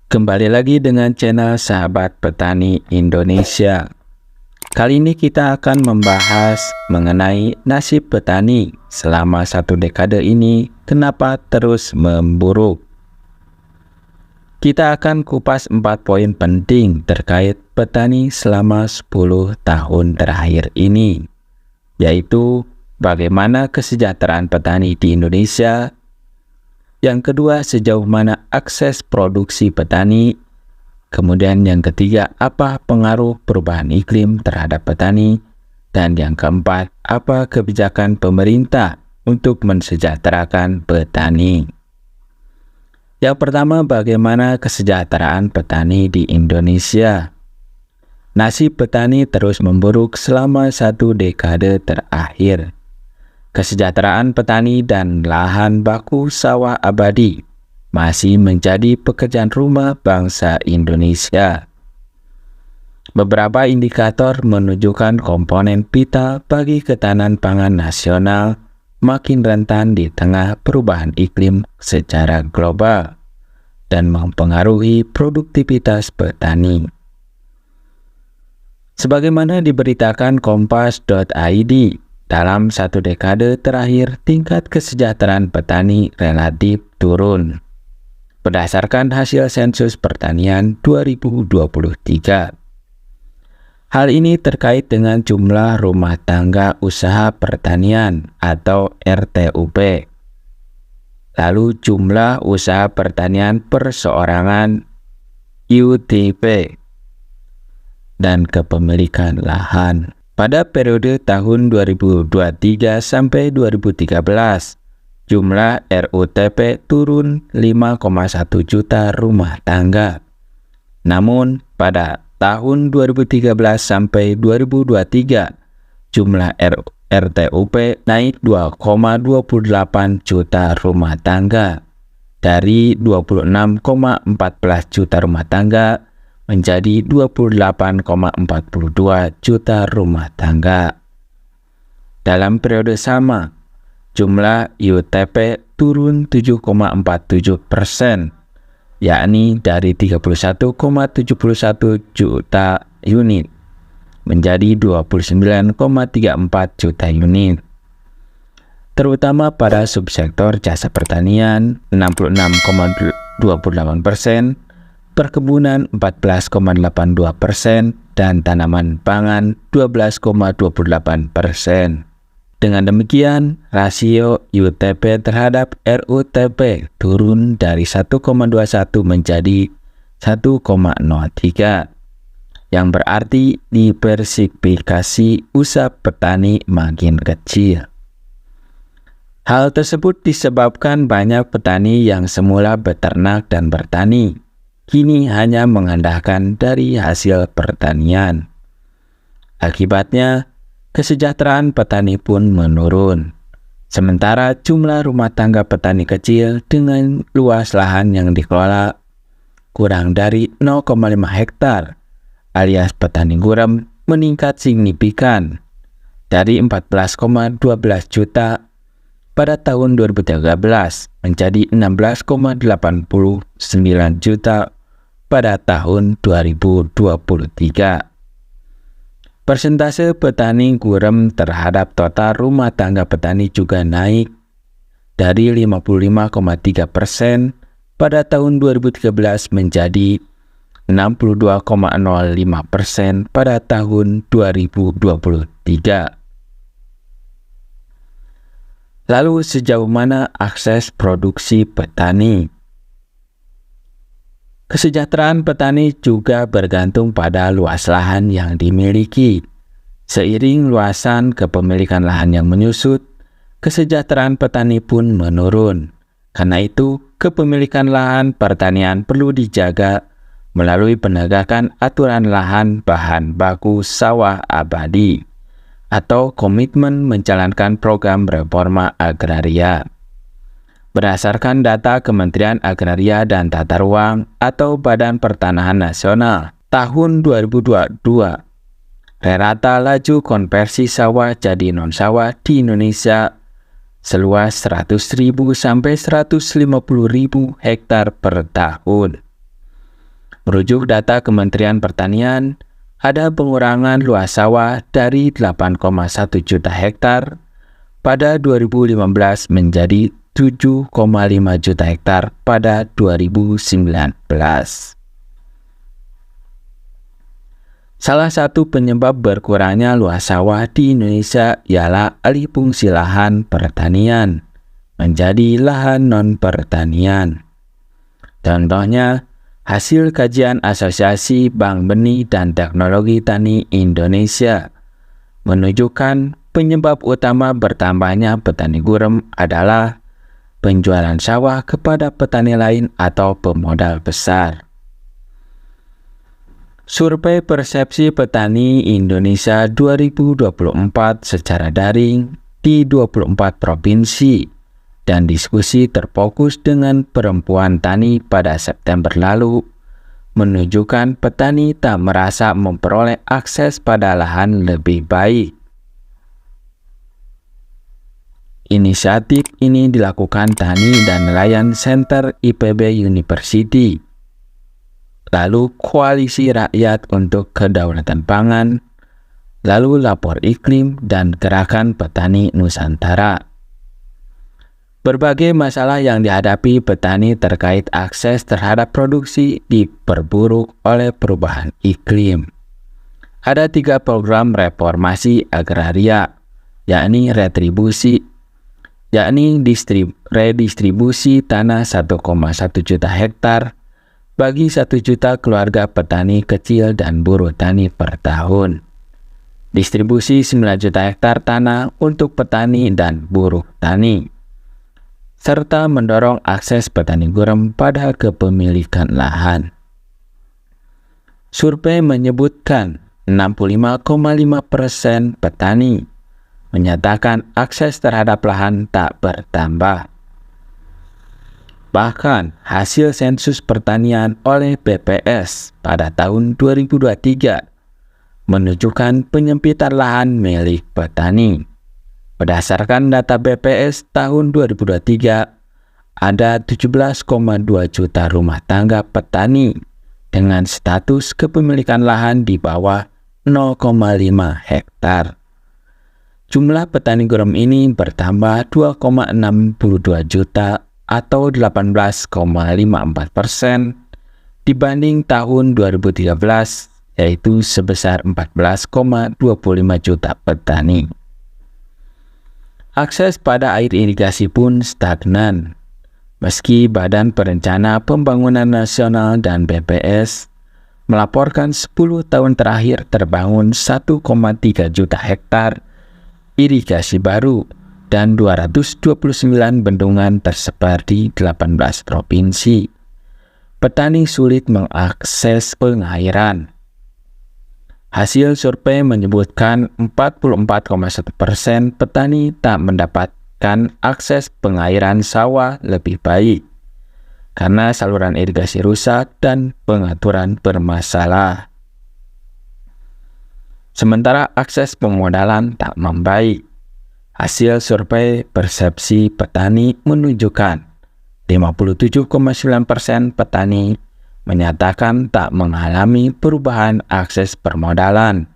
Kembali lagi dengan channel Sahabat Petani Indonesia. Kali ini kita akan membahas mengenai nasib petani selama 1 dekade ini, kenapa terus memburuk. Kita akan kupas 4 poin penting terkait petani selama 10 tahun terakhir ini, yaitu bagaimana kesejahteraan petani di Indonesia. Yang kedua, sejauh mana akses produksi petani. Kemudian yang ketiga, apa pengaruh perubahan iklim terhadap petani. Dan yang keempat, apa kebijakan pemerintah untuk mensejahterakan petani. Yang pertama, bagaimana kesejahteraan petani di Indonesia. Nasib petani terus memburuk selama 1 dekade terakhir. Kesejahteraan petani dan lahan baku sawah abadi masih menjadi pekerjaan rumah bangsa Indonesia. Beberapa indikator menunjukkan komponen vital bagi ketahanan pangan nasional makin rentan di tengah perubahan iklim secara global dan mempengaruhi produktivitas petani. Sebagaimana diberitakan Kompas.id, dalam 1 dekade terakhir, tingkat kesejahteraan petani relatif turun. Berdasarkan hasil sensus pertanian 2023. Hal ini terkait dengan jumlah rumah tangga usaha pertanian atau RTUP. Lalu jumlah usaha pertanian perseorangan UTP dan kepemilikan lahan. Pada periode tahun 2023 sampai 2013, jumlah RUTP turun 5,1 juta rumah tangga. Namun, pada tahun 2013 sampai 2023, jumlah RTUP naik 2,28 juta rumah tangga, dari 26,14 juta rumah tangga menjadi 28,42 juta rumah tangga. Dalam periode sama, jumlah UTP turun 7,47%, yakni dari 31,71 juta unit menjadi 29,34 juta unit. Terutama pada subsektor jasa pertanian 66,28%, perkebunan 14,82%, dan tanaman pangan 12,28%. Dengan demikian, rasio UTP terhadap RUTP turun dari 1,21 menjadi 1,03, yang berarti diversifikasi usaha petani makin kecil. Hal tersebut disebabkan banyak petani yang semula beternak dan bertani kini hanya mengandalkan dari hasil pertanian. Akibatnya, kesejahteraan petani pun menurun. Sementara jumlah rumah tangga petani kecil dengan luas lahan yang dikelola kurang dari 0,5 hektar alias petani gurem meningkat signifikan dari 14,12 juta pada tahun 2013 menjadi 16,89 juta pada tahun 2023. Persentase petani gurem terhadap total rumah tangga petani juga naik dari 55,3% pada tahun 2013 menjadi 62,05% pada tahun 2023. Lalu sejauh mana akses produksi petani? Kesejahteraan petani juga bergantung pada luas lahan yang dimiliki. Seiring luasan kepemilikan lahan yang menyusut, kesejahteraan petani pun menurun. Karena itu, kepemilikan lahan pertanian perlu dijaga melalui penegakan aturan lahan bahan baku sawah abadi atau komitmen menjalankan program reforma agraria. Berdasarkan data Kementerian Agraria dan Tata Ruang atau Badan Pertanahan Nasional tahun 2022, rata laju konversi sawah jadi non-sawah di Indonesia seluas 100.000 sampai 150.000 hektar per tahun. Merujuk data Kementerian Pertanian, ada pengurangan luas sawah dari 8,1 juta hektar pada 2015 menjadi 7,5 juta hektar pada 2019. Salah satu penyebab berkurangnya luas sawah di Indonesia ialah alih fungsi lahan pertanian menjadi lahan non-pertanian. Contohnya, hasil kajian Asosiasi Bank Benih dan Teknologi Tani Indonesia menunjukkan penyebab utama bertambahnya petani gurem adalah penjualan sawah kepada petani lain atau pemodal besar. Survei Persepsi Petani Indonesia 2024 secara daring di 24 provinsi dan diskusi terfokus dengan perempuan tani pada September lalu menunjukkan petani tak merasa memperoleh akses pada lahan lebih baik. Inisiatif ini dilakukan Tani dan Nelayan Center IPB University, lalu Koalisi Rakyat untuk Kedaulatan Pangan, lalu Lapor Iklim dan Gerakan Petani Nusantara. Berbagai masalah yang dihadapi petani terkait akses terhadap produksi diperburuk oleh perubahan iklim. Ada 3 program reformasi agraria, yakni redistribusi tanah 1,1 juta hektar bagi 1 juta keluarga petani kecil dan buruh tani per tahun. Distribusi 9 juta hektar tanah untuk petani dan buruh tani. Serta mendorong akses petani gurem pada kepemilikan lahan. Survei menyebutkan 65,5% petani menyatakan akses terhadap lahan tak bertambah. Bahkan hasil sensus pertanian oleh BPS pada tahun 2023 menunjukkan penyempitan lahan milik petani. Berdasarkan data BPS tahun 2023, ada 17,2 juta rumah tangga petani dengan status kepemilikan lahan di bawah 0,5 hektar. Jumlah petani gurem ini bertambah 2,62 juta atau 18,54% dibanding tahun 2013, yaitu sebesar 14,25 juta petani. Akses pada air irigasi pun stagnan. Meski Badan Perencana Pembangunan Nasional dan BPS melaporkan 10 tahun terakhir terbangun 1,3 juta hektar irigasi baru dan 229 bendungan tersebar di 18 provinsi, petani sulit mengakses pengairan. Hasil survei menyebutkan 44,1% petani tak mendapatkan akses pengairan sawah lebih baik karena saluran irigasi rusak dan pengaturan bermasalah. Sementara akses pemodalan tak membaik. Hasil survei Persepsi Petani menunjukkan 57,9% petani menyatakan tak mengalami perubahan akses permodalan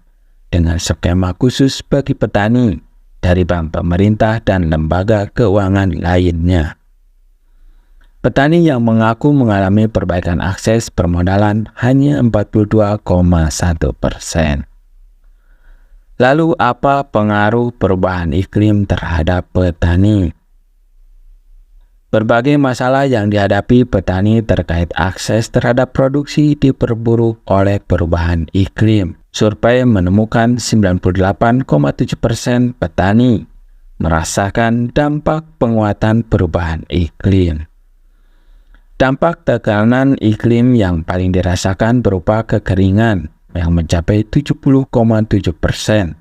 dengan skema khusus bagi petani dari bank pemerintah dan lembaga keuangan lainnya. Petani yang mengaku mengalami perbaikan akses permodalan hanya 42,1%. Lalu apa pengaruh perubahan iklim terhadap petani? Berbagai masalah yang dihadapi petani terkait akses terhadap produksi diperburuk oleh perubahan iklim. Survei menemukan 98,7% petani merasakan dampak penguatan perubahan iklim. Dampak tekanan iklim yang paling dirasakan berupa kekeringan yang mencapai 70,7%.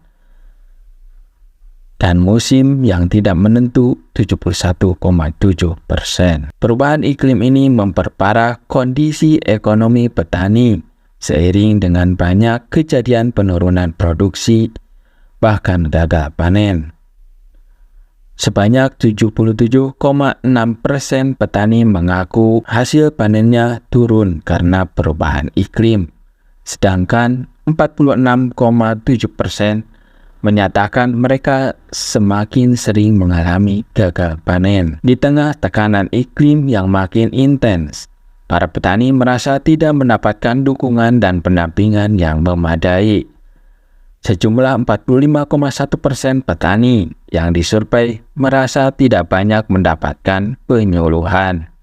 Dan musim yang tidak menentu 71,7%. Perubahan iklim ini memperparah kondisi ekonomi petani seiring dengan banyak kejadian penurunan produksi, bahkan gagal panen. Sebanyak 77,6% petani mengaku hasil panennya turun karena perubahan iklim, sedangkan 46,7% menyatakan mereka semakin sering mengalami gagal panen. Di tengah tekanan iklim yang makin intens, para petani merasa tidak mendapatkan dukungan dan pendampingan yang memadai. Sejumlah 45,1% petani yang disurvei merasa tidak banyak mendapatkan penyuluhan.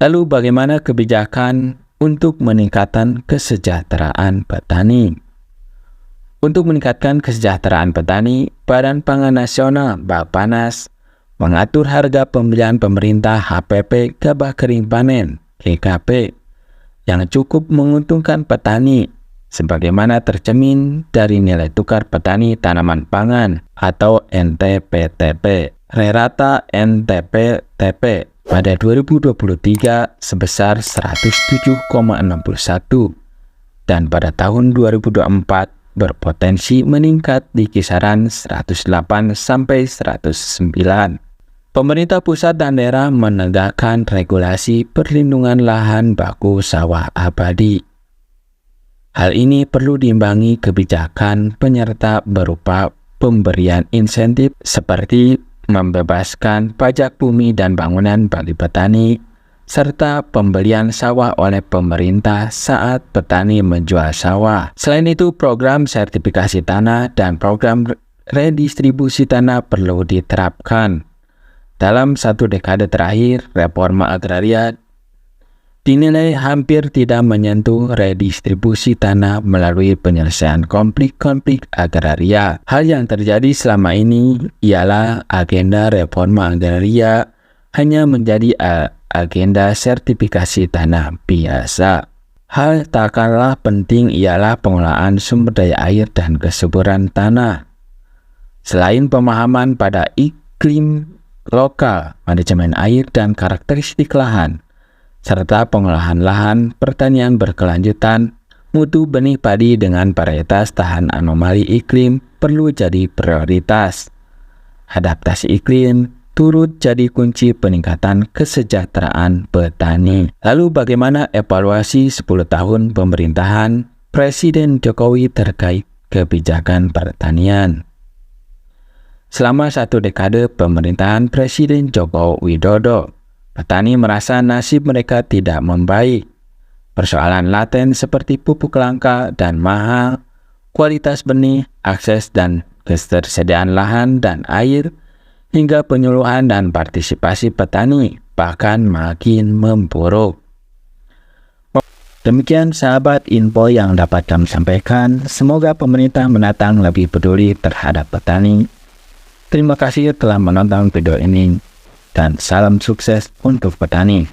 Lalu bagaimana kebijakan untuk meningkatkan kesejahteraan petani? Untuk meningkatkan kesejahteraan petani, Badan Pangan Nasional Bappenas mengatur harga pembelian pemerintah HPP gabah kering panen (GKP) yang cukup menguntungkan petani, sebagaimana tercermin dari nilai tukar petani tanaman pangan atau NTP-TP. Rata NTP-TP pada 2023 sebesar 107,61 dan pada tahun 2024 berpotensi meningkat di kisaran 108 sampai 109. Pemerintah pusat dan daerah menegakkan regulasi perlindungan lahan baku sawah abadi. Hal ini perlu diimbangi kebijakan penyerta berupa pemberian insentif seperti membebaskan pajak bumi dan bangunan bagi petani, serta pembelian sawah oleh pemerintah saat petani menjual sawah. Selain itu, program sertifikasi tanah dan program redistribusi tanah perlu diterapkan. Dalam satu dekade terakhir, reforma agraria dinilai hampir tidak menyentuh redistribusi tanah melalui penyelesaian konflik-konflik agraria. Hal yang terjadi selama ini ialah agenda reforma agraria hanya menjadi agenda sertifikasi tanah biasa. Hal tak kalah penting ialah pengelolaan sumber daya air dan kesuburan tanah. Selain pemahaman pada iklim lokal, manajemen air dan karakteristik lahan, serta pengolahan lahan pertanian berkelanjutan, mutu benih padi dengan varietas tahan anomali iklim perlu jadi prioritas. Adaptasi iklim turut jadi kunci peningkatan kesejahteraan petani. Lalu bagaimana evaluasi 10 tahun pemerintahan Presiden Jokowi terkait kebijakan pertanian? Selama satu dekade pemerintahan Presiden Joko Widodo, petani merasa nasib mereka tidak membaik. Persoalan laten seperti pupuk langka dan mahal, kualitas benih, akses dan ketersediaan lahan dan air, hingga penyuluhan dan partisipasi petani bahkan makin memburuk. Demikian sahabat info yang dapat kami sampaikan. Semoga pemerintah mendatang lebih peduli terhadap petani. Terima kasih telah menonton video ini dan salam sukses untuk petani.